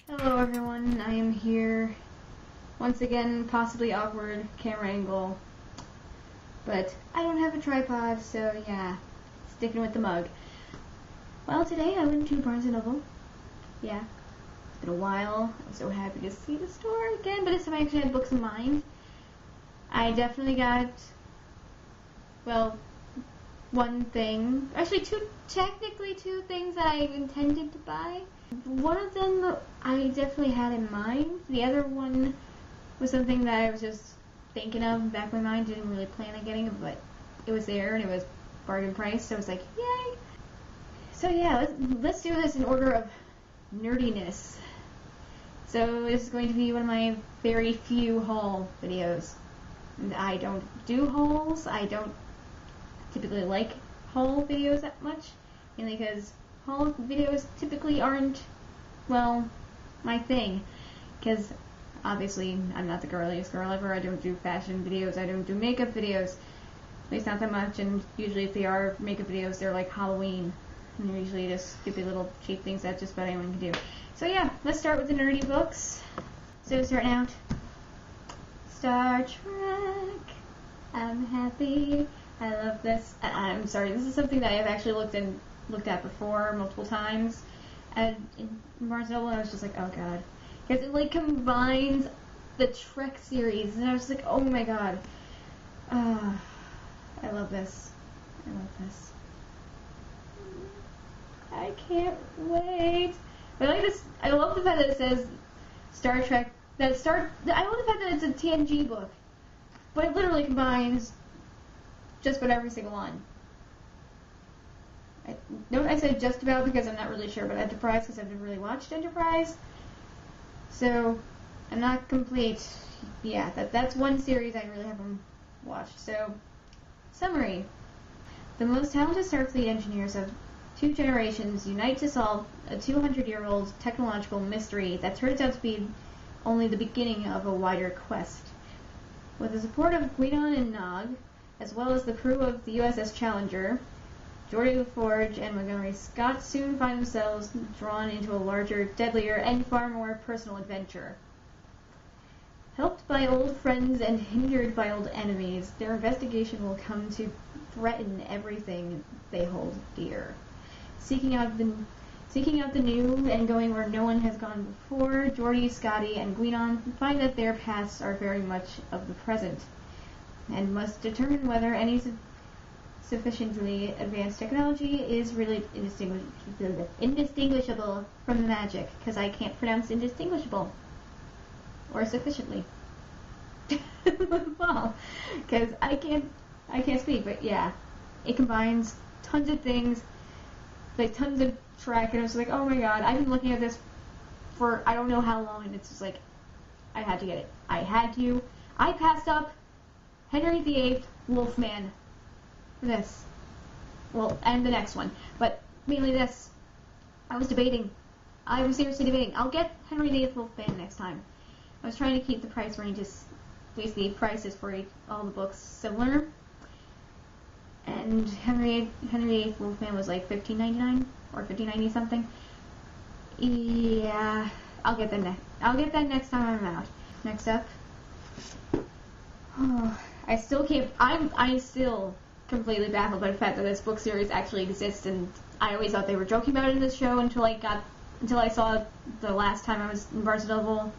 Hello everyone, I am here. Once again, possibly awkward camera angle. But I don't have a tripod, so yeah, sticking with the mug. Well, today I went to Barnes & Noble. Yeah, it's been a while. I'm so happy to see the store again, but this time I actually had books in mind. I definitely got, well, one thing, actually technically two things that I intended to buy. One of them I definitely had in mind. The other one was something that I was just thinking of in the back of my mind. Didn't really plan on getting it, but it was there and it was bargain price, so I was like, yay! So yeah, let's do this in order of nerdiness. So this is going to be one of my very few haul videos. I don't do hauls. I don't typically like haul videos that much, mainly because haul videos typically aren't, well, my thing, because obviously I'm not the girliest girl ever. I don't do fashion videos, I don't do makeup videos, at least not that much, and usually if they are makeup videos, they're like Halloween, and they're usually just stupid little cheap things that just about anyone can do. So yeah, let's start with the nerdy books. So starting out, Star Trek, I'm happy, I love this. I'm sorry, this is something that I've actually looked at before multiple times in Barnes & Noble, and I was just like, oh god, because it like combines the Trek series, and I was like, oh my god, I love this. I love this. I can't wait. But I like this. I love the fact that it says Star Trek. I love the fact that it's a TNG book, but it literally combines just about every single one. I said just about because I'm not really sure about Enterprise because I've never really watched Enterprise. So I'm not complete. Yeah, that's one series I really haven't watched. So, summary. The most talented Starfleet engineers of two generations unite to solve a 200-year-old technological mystery that turns out to be only the beginning of a wider quest. With the support of Guinan and Nog, as well as the crew of the USS Challenger, Geordi LaForge and Montgomery Scott soon find themselves drawn into a larger, deadlier, and far more personal adventure. Helped by old friends and hindered by old enemies, their investigation will come to threaten everything they hold dear. Seeking out the new and going where no one has gone before, Geordi, Scotty, and Guinan find that their paths are very much of the present, and must determine whether any sufficiently advanced technology is really indistinguishable from the magic, because I can't pronounce indistinguishable, or sufficiently. Well, because I can't speak, but yeah, it combines tons of things, like tons of Trek, and I was like, oh my god, I've been looking at this for I don't know how long, and it's just like, I had to get it. I passed up Henry VIII Wolfman for this. Well, and the next one. But mainly this. I was seriously debating. I'll get Henry VIII Wolfman next time. I was trying to keep the price ranges, basically prices for all the books similar. And Henry VIII Wolfman was like $15.99 or $15.90 something. Yeah, I'll get that next time I'm out. Next up. Oh, I'm still completely baffled by the fact that this book series actually exists, and I always thought they were joking about it in this show until I saw the last time I was in Barnes & Noble,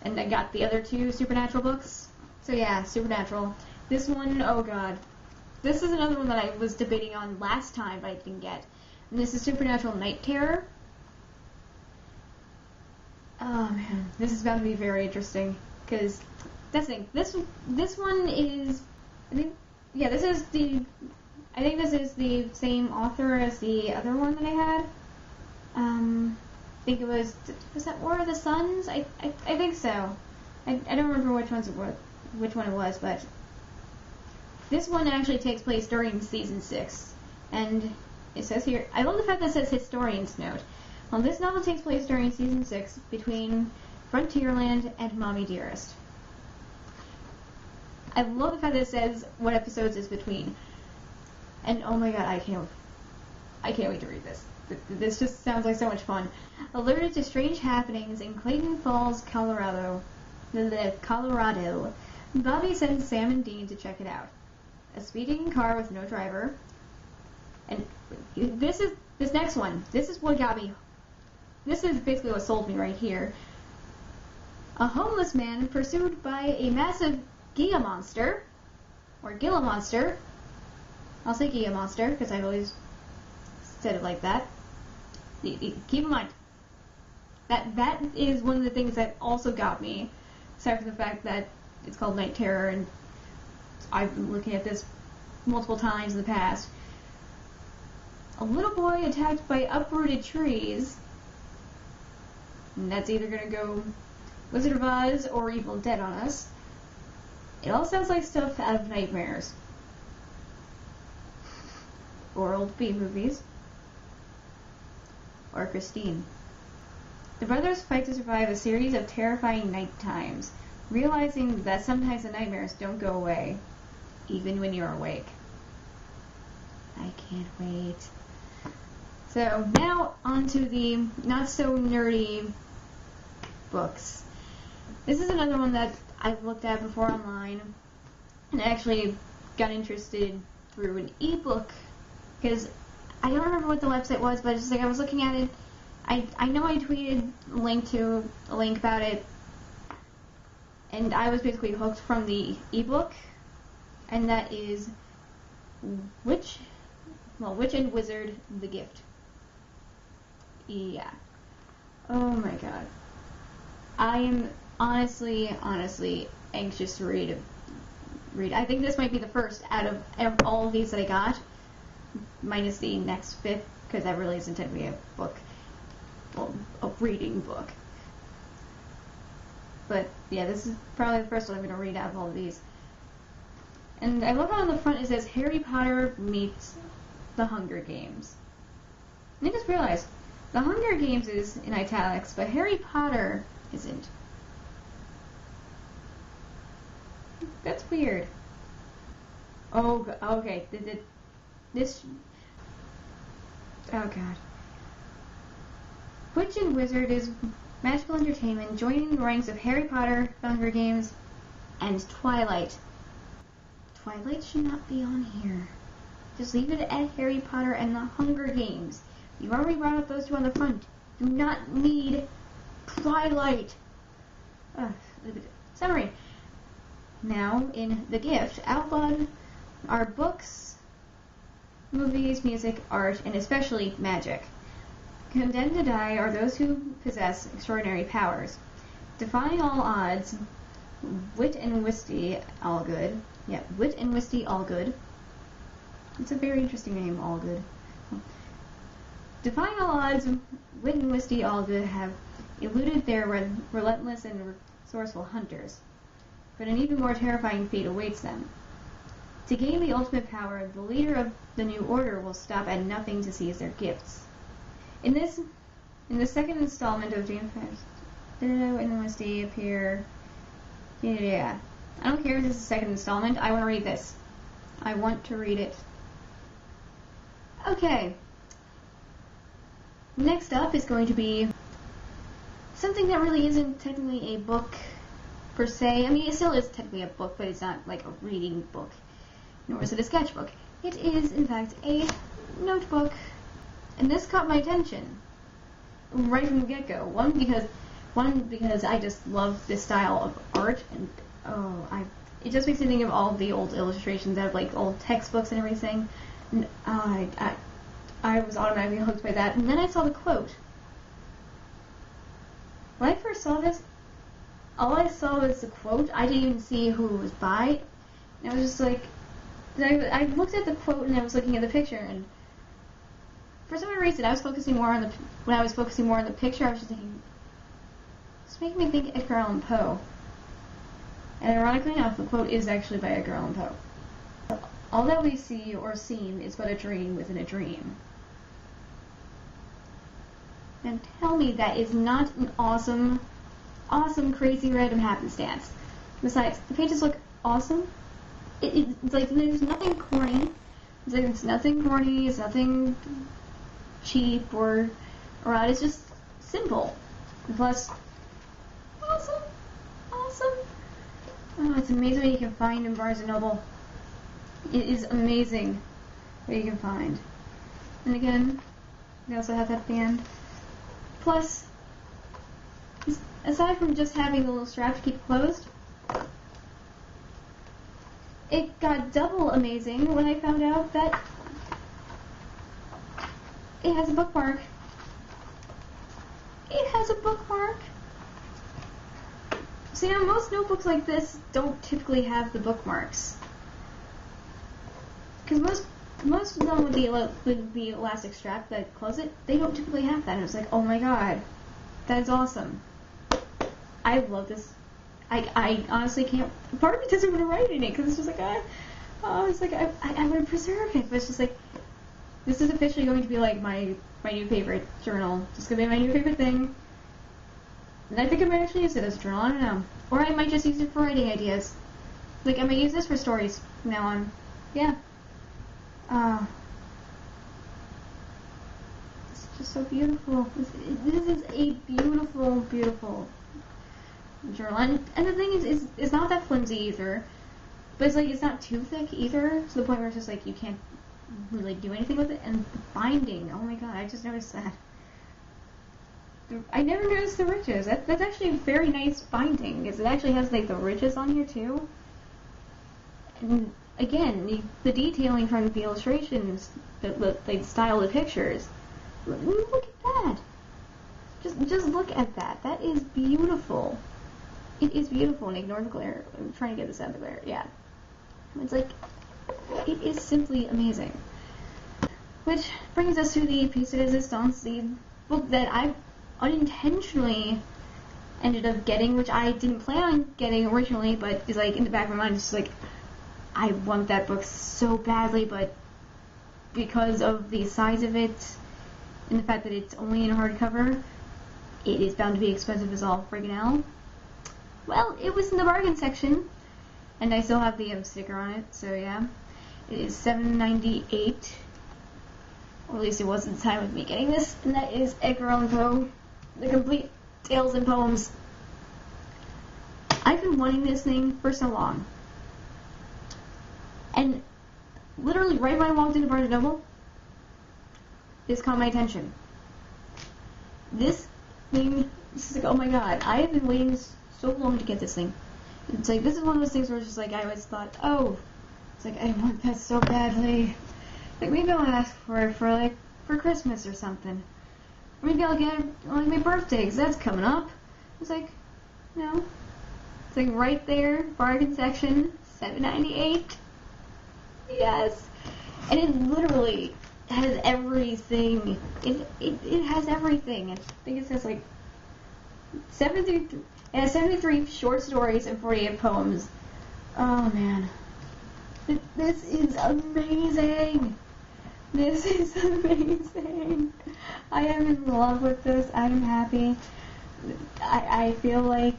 and I got the other two Supernatural books. So yeah, Supernatural. This one, oh god. This is another one that I was debating on last time, but I didn't get. And this is Supernatural Night Terror. Oh man, this is about to be very interesting, because that's the thing. This one is, I think this is the same author as the other one that I had. I think it was that War of the Suns? I think so. I don't remember which one it was, but this one actually takes place during season 6, and it says here, I love the fact that it says historian's note. Well, this novel takes place during season 6 between Frontierland and Mommy Dearest. I love the fact that it says what episodes is between. And oh my god, I can't I can't wait to read this. This just sounds like so much fun. Alerted to strange happenings in Clayton Falls, Colorado, Bobby sends Sam and Dean to check it out. A speeding car with no driver. And this next one. This is what got me. This is basically what sold me right here. A homeless man pursued by a massive Gila monster, or Gila monster. I'll say Gila monster because I've always said it like that. Keep in mind that is one of the things that also got me, aside from the fact that it's called Night Terror, and I've been looking at this multiple times in the past. A little boy attacked by uprooted trees, and that's either going to go Wizard of Oz or Evil Dead on us. It all sounds like stuff out of nightmares. Or old B movies. Or Christine. The brothers fight to survive a series of terrifying night times, realizing that sometimes the nightmares don't go away, even when you're awake. I can't wait. So, now onto the not-so-nerdy books. This is another one that I've looked at before online, and I actually got interested through an ebook, because I don't remember what the website was, but it's just like I was looking at it. I know I tweeted a link about it, and I was basically hooked from the ebook, and that is Witch and Wizard, The Gift. Yeah. Oh my god. I am honestly anxious to read. I think this might be the first out of all of these that I got, minus the next fifth, because that really isn't technically a book. Well, a reading book. But yeah, this is probably the first one I'm going to read out of all of these. And I love how on the front it says Harry Potter meets The Hunger Games. And I just realized, The Hunger Games is in italics, but Harry Potter isn't. That's weird. Oh, okay. This. Oh god. Witch and Wizard is magical entertainment joining the ranks of Harry Potter, The Hunger Games, and Twilight. Twilight should not be on here. Just leave it at Harry Potter and The Hunger Games. You already brought up those two on the front. Do not need Twilight. Summary. Now, in The Gift, outlawed are books, movies, music, art, and especially magic. Condemned to die are those who possess extraordinary powers. Defying all odds, Wit and Wisty Allgood. Yeah, Wit and Wisty Allgood. It's a very interesting name, Allgood. Defying all odds, Wit and Wisty Allgood have eluded their relentless and resourceful hunters. But an even more terrifying fate awaits them. To gain the ultimate power, the leader of the new order will stop at nothing to seize their gifts. In the second installment of James and Wisty appear. Yeah. I don't care if this is the second installment. I want to read this. I want to read it. Okay. Next up is going to be something that really isn't technically a book per se. I mean, it still is technically a book, but it's not like a reading book, nor is it a sketchbook. It is, in fact, a notebook. And this caught my attention right from the get-go. One because I just love this style of art, and it just makes me think of all the old illustrations that have like old textbooks and everything. And I was automatically hooked by that. And then I saw the quote. When I first saw this, all I saw was the quote. I didn't even see who it was by. And I was just like, I looked at the quote and I was looking at the picture, and for some reason I was focusing more on when I was focusing more on the picture, I was just thinking, this making me think Edgar Allan Poe. And ironically enough, the quote is actually by Edgar Allan Poe. All that we see or seem is but a dream within a dream. And tell me that is not an awesome, crazy random happenstance. Besides, the pages look awesome. It's like there's nothing corny. It's like it's nothing corny. It's nothing cheap or odd. It's just simple. Plus, awesome. Oh, it's amazing what you can find in Barnes & Noble. It is amazing what you can find. And again, they also have that at the end. Plus, aside from just having the little strap to keep it closed, it got double amazing when I found out that it has a bookmark. It has a bookmark. See, now most notebooks like this don't typically have the bookmarks. Because most of them with the elastic strap that close it, they don't typically have that. And it's like, oh my god, that is awesome. I love this. I honestly can't. Part of me doesn't want to write in it because it's just like, I want to preserve it, but it's just like, this is officially going to be like my new favorite journal. Just gonna be my new favorite thing. And I think I might actually use it as a journal. I don't know, or I might just use it for writing ideas. Like I might use this for stories from now on. Yeah. It's just so beautiful. This is a beautiful, beautiful journal. And the thing is it's not that flimsy either. But it's like, it's not too thick either, to the point where it's just like, you can't really do anything with it. And the binding, oh my god, I just noticed that. I never noticed the ridges. That's actually a very nice binding, because it actually has like the ridges on here too. And again, the detailing from the illustrations, the style of the pictures. Look at that. Just look at that. That is beautiful. It is beautiful, and ignore the glare. I'm trying to get this out of the glare. Yeah. It's like, it is simply amazing. Which brings us to the piece de resistance, the book that I unintentionally ended up getting, which I didn't plan on getting originally, but is like in the back of my mind, it's just like, I want that book so badly, but because of the size of it, and the fact that it's only in hardcover, it is bound to be expensive as all friggin' hell. Well, it was in the bargain section, and I still have the sticker on it, so yeah. It is $7.98, or at least it was at the time of me getting this, and that is Edgar Allan Poe, The Complete Tales and Poems. I've been wanting this thing for so long, and literally right when I walked into Barnes & Noble, this caught my attention. This thing, this is like, oh my god, I have been waiting so long to get this thing. It's like, this is one of those things where it's just like, I always thought, oh, it's like, I want that so badly. Like, maybe I'll ask for it for Christmas or something. Or maybe I'll get it on like, my birthday, because that's coming up. It's like, no. It's like right there, bargain section, $7.98. Yes. And it literally has everything. It has everything. I think it says like 73 short stories and 48 poems. Oh man. This is amazing. This is amazing. I am in love with this. I am happy. I feel like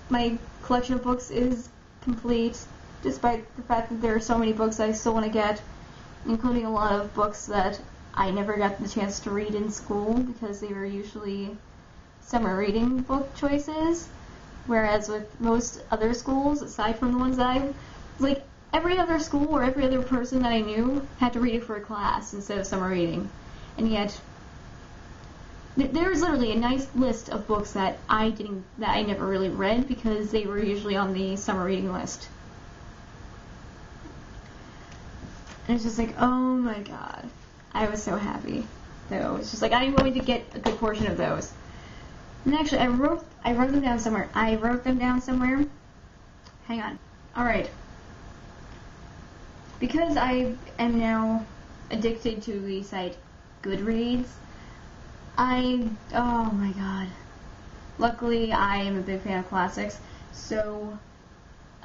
my collection of books is complete, despite the fact that there are so many books I still want to get, including a lot of books that I never got the chance to read in school because they were usually summer reading book choices, whereas with most other schools, aside from the ones that I, like, every other school or every other person that I knew had to read it for a class instead of summer reading. And yet, there was literally a nice list of books that I never really read because they were usually on the summer reading list. And it's just like, oh my god. I was so happy. So it's just like, I'm going to get a good portion of those. And actually, I wrote them down somewhere. Hang on. Alright. Because I am now addicted to the site Goodreads, oh my god. Luckily, I am a big fan of classics, so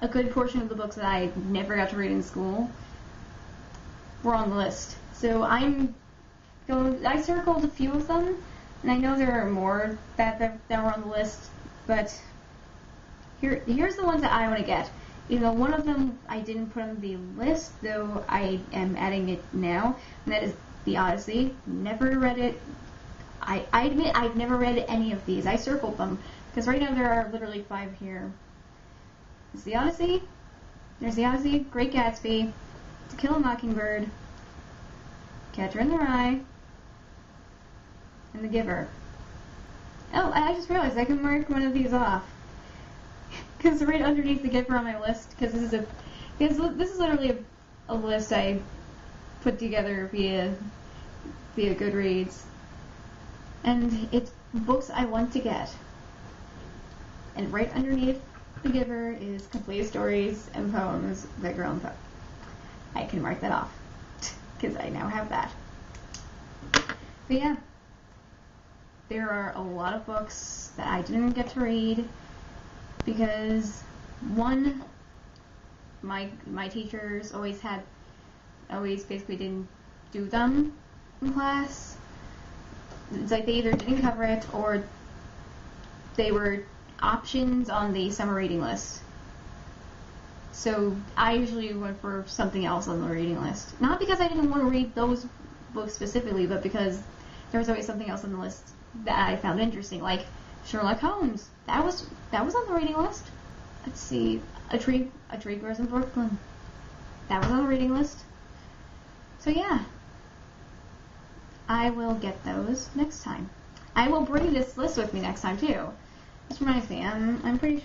a good portion of the books that I never got to read in school were on the list. So I circled a few of them, and I know there are more that were on the list, but here's the ones that I want to get. You know, one of them I didn't put on the list, though I am adding it now, and that is The Odyssey, never read it. I admit I've never read any of these. I circled them, because right now there are literally 5 here. It's The Odyssey, there's The Odyssey, Great Gatsby, To Kill a Mockingbird, Catcher in the Rye, and The Giver. Oh, I just realized I can mark one of these off. Because right underneath The Giver on my list, because this is literally a list I put together via Goodreads. And it's books I want to get. And right underneath The Giver is complete stories and poems that grow on poem. I can mark that off, because I now have that. But yeah, there are a lot of books that I didn't get to read, because one, my teachers always basically didn't do them in class. It's like they either didn't cover it or they were options on the summer reading list. So I usually went for something else on the reading list. Not because I didn't want to read those books specifically, but because there was always something else on the list that I found interesting, like Sherlock Holmes. That was on the reading list. Let's see, A Tree Grows in Brooklyn. That was on the reading list. So yeah, I will get those next time. I will bring this list with me next time too. This reminds me, I'm pretty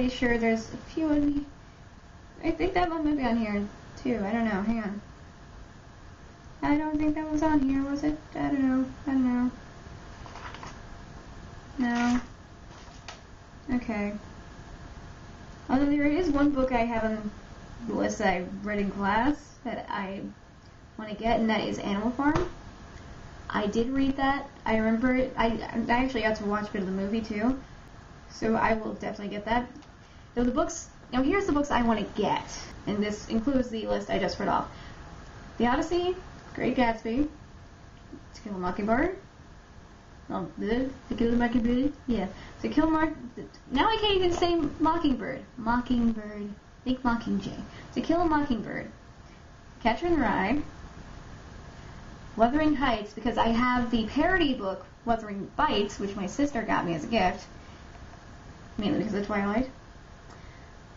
sure there's a few in me. I think that one might be on here too. I don't know. Hang on. I don't think that was on here, was it? I don't know. No. Okay. Although there is one book I have on the list that I read in class that I want to get, and that is Animal Farm. I did read that. I remember it. I actually got to watch a bit of the movie too, so I will definitely get that. Though the books, now here's the books I want to get, and this includes the list I just read off: The Odyssey, Great Gatsby, To Kill a Mockingbird. To Kill a Mockingbird. Yeah. Now I can't even say Mockingbird. Mockingbird. Think Mockingjay. To Kill a Mockingbird. Catcher in the Rye. Wuthering Heights, because I have the parody book Wuthering Bites, which my sister got me as a gift, mainly because of Twilight.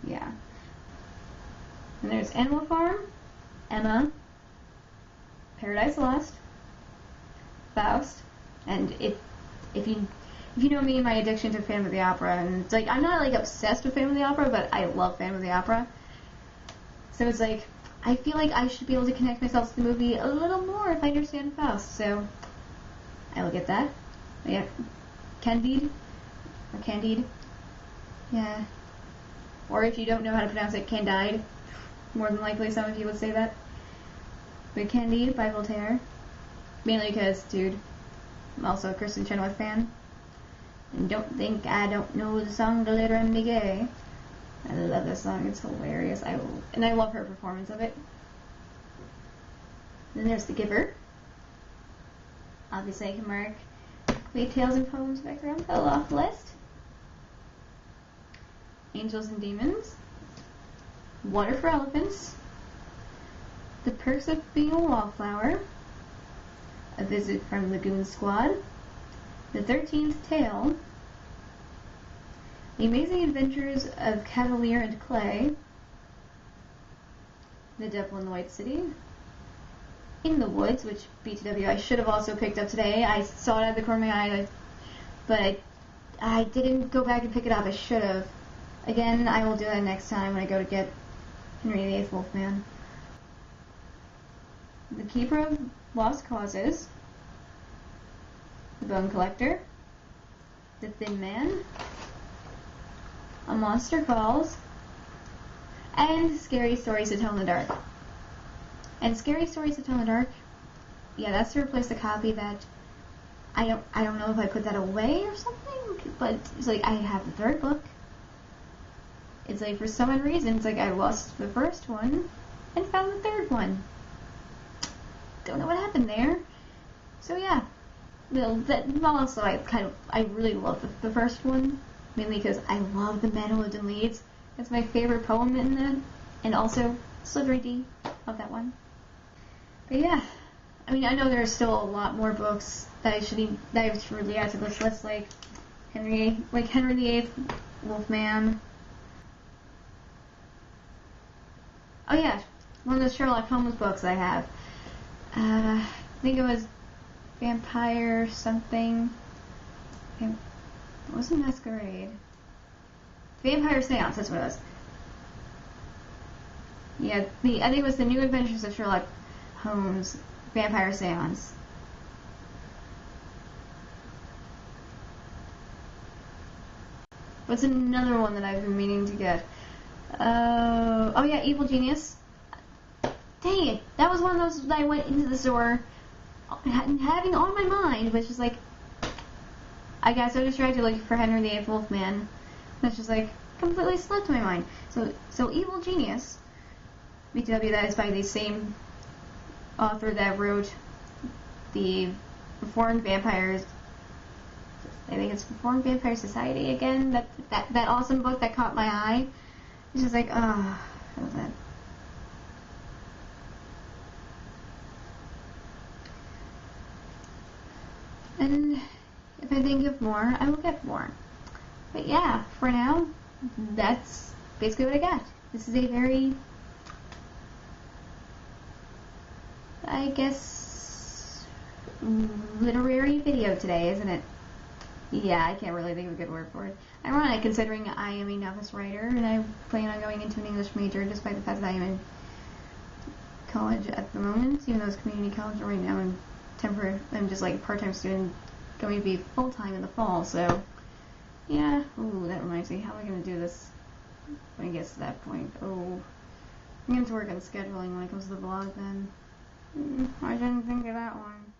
Yeah. And there's Animal Farm, Emma, Paradise Lost, Faust, and if you know me, my addiction to Phantom of the Opera, and it's like I'm not like obsessed with Phantom of the Opera, but I love Phantom of the Opera. So it's like I feel like I should be able to connect myself to the movie a little more if I understand Faust, so I will get that. Yeah. Candide. Yeah. Or if you don't know how to pronounce it, Candide. More than likely some of you would say that. But Candide by Voltaire. Mainly because, dude, I'm also a Kristen Chenoweth fan. And don't think I don't know the song Glitter and Be Gay. I love this song, it's hilarious. And I love her performance of it. Then there's The Giver. Obviously I can mark Complete Tales and Poems background fell off the list. Angels and Demons. Water for Elephants. The Perks of Being a Wallflower. A Visit from Lagoon Squad. The 13th Tale. The Amazing Adventures of Cavalier and Clay. The Devil in the White City. In the Woods, which BTW I should have also picked up today. I saw it at the corner of my eye, but I didn't go back and pick it up. I should have. Again, I will do that next time when I go to get Henry VIII Wolfman. The Keeper of Lost Causes. The Bone Collector. The Thin Man. A Monster Calls. And Scary Stories to Tell in the Dark. And Scary Stories to Tell in the Dark, yeah, that's to replace the copy that I don't know if I put that away or something, but it's like I have the third book. It's like for some odd reason, it's like I lost the first one and found the third one. Don't know what happened there. So yeah, also I really love the first one, mainly because I love the Man Who Lived in Leeds. That's my favorite poem in that, and also Slivery D of that one. But yeah, I mean, I know there's still a lot more books that I should really add to this list, like Henry VIII, Wolfman. Oh yeah, one of the Sherlock Holmes books I have. I think it was Vampire something. It wasn't Masquerade. Vampire Seance, that's what it was. Yeah, I think it was The New Adventures of Sherlock Holmes, Vampire Seance. What's another one that I've been meaning to get? Oh yeah, Evil Genius. Dang it, that was one of those that I went into the store having on my mind, but it's just like, I got so distracted looking for Henry VIII Wolfman, that's just like, completely slipped my mind. So Evil Genius, BTW, that is by the same author that wrote the Reformed Vampires, I think it's Reformed Vampire Society again, that awesome book that caught my eye. It's just like, oh, what was that? And if I think of more, I will get more. But yeah, for now, that's basically what I got. This is a very, I guess, literary video today, isn't it? Yeah, I can't really think of a good word for it. Ironic, considering I am a novice writer and I plan on going into an English major, despite the fact that I am in college at the moment, even though it's community college right now. I'm just like a part-time student, going to be full-time in the fall. So yeah. Ooh, that reminds me. How am I going to do this when it gets to that point? Oh, I'm going to have to work on scheduling when it comes to the vlog. Then I didn't think of that one.